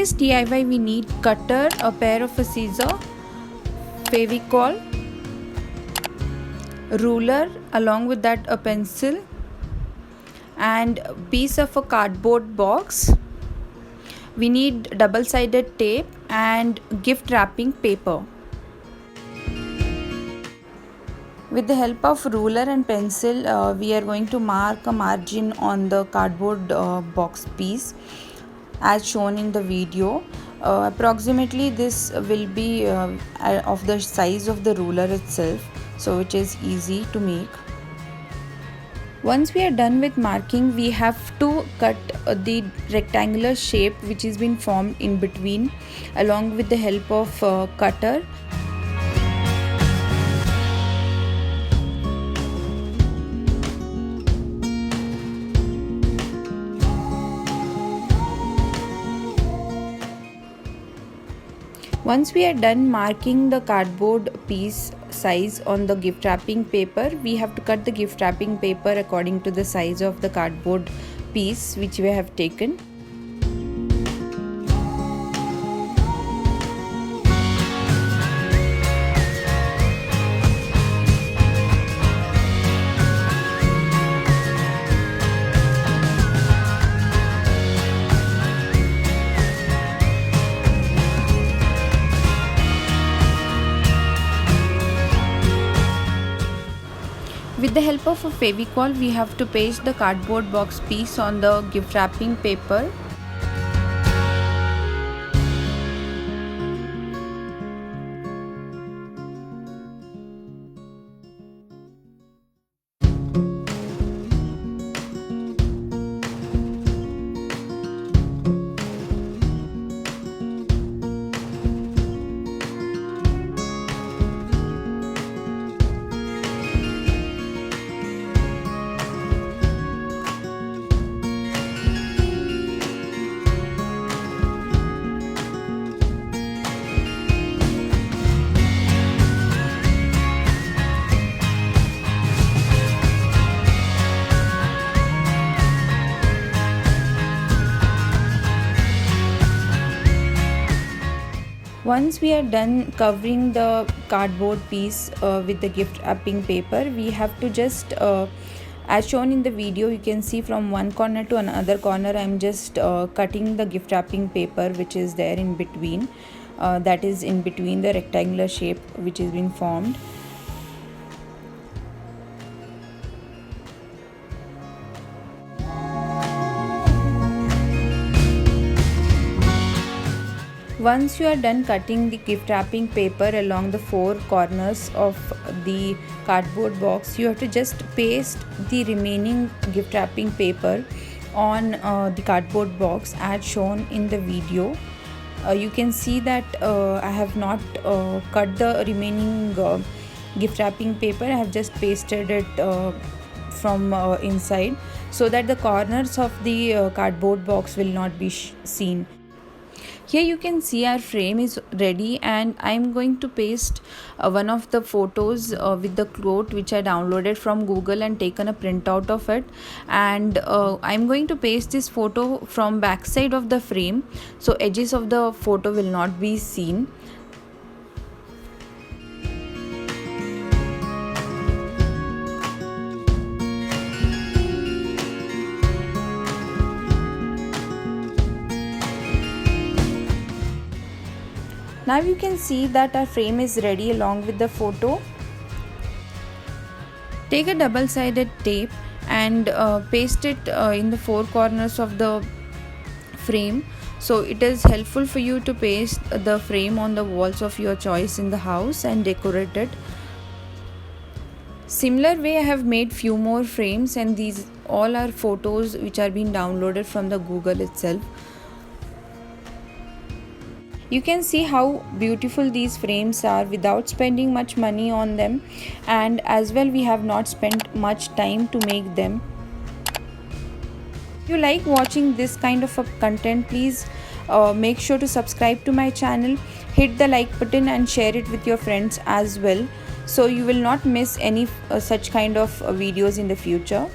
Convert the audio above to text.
this DIY we need cutter, a pair of a scissor, Fevicol, ruler, along with that a pencil, and a piece of a cardboard box. We need double-sided tape and gift wrapping paper. With the help of ruler and pencil, we are going to mark a margin on the cardboard box piece as shown in the video. Approximately this will be of the size of the ruler itself, so it is easy to make. Once we are done with marking, we have to cut the rectangular shape which has been formed in between along with the help of cutter. Once we are done marking the cardboard piece size on the gift wrapping paper, we have to cut the gift wrapping paper according to the size of the cardboard piece which we have taken. With the help of a Fevicol, we have to paste the cardboard box piece on the gift wrapping paper. Once we are done covering the cardboard piece with the gift wrapping paper, we have to just as shown in the video, you can see from one corner to another corner I am just cutting the gift wrapping paper which is there in between, that is in between the rectangular shape which has been formed. Once you are done cutting the gift wrapping paper along the four corners of the cardboard box, you have to just paste the remaining gift wrapping paper on the cardboard box as shown in the video. You can see that I have not cut the remaining gift wrapping paper. I have just pasted it from inside so that the corners of the cardboard box will not be seen. Here you can see our frame is ready, and I am going to paste one of the photos with the quote which I downloaded from Google and taken a printout of it, and I am going to paste this photo from backside of the frame so edges of the photo will not be seen. Now you can see that our frame is ready along with the photo. Take a double-sided tape and paste it in the four corners of the frame. So it is helpful for you to paste the frame on the walls of your choice in the house and decorate it. Similar way I have made few more frames, and these all are photos which are being downloaded from the Google itself. You can see how beautiful these frames are without spending much money on them, and as well we have not spent much time to make them. If you like watching this kind of a content, please make sure to subscribe to my channel, hit the like button and share it with your friends as well, so you will not miss any such kind of videos in the future.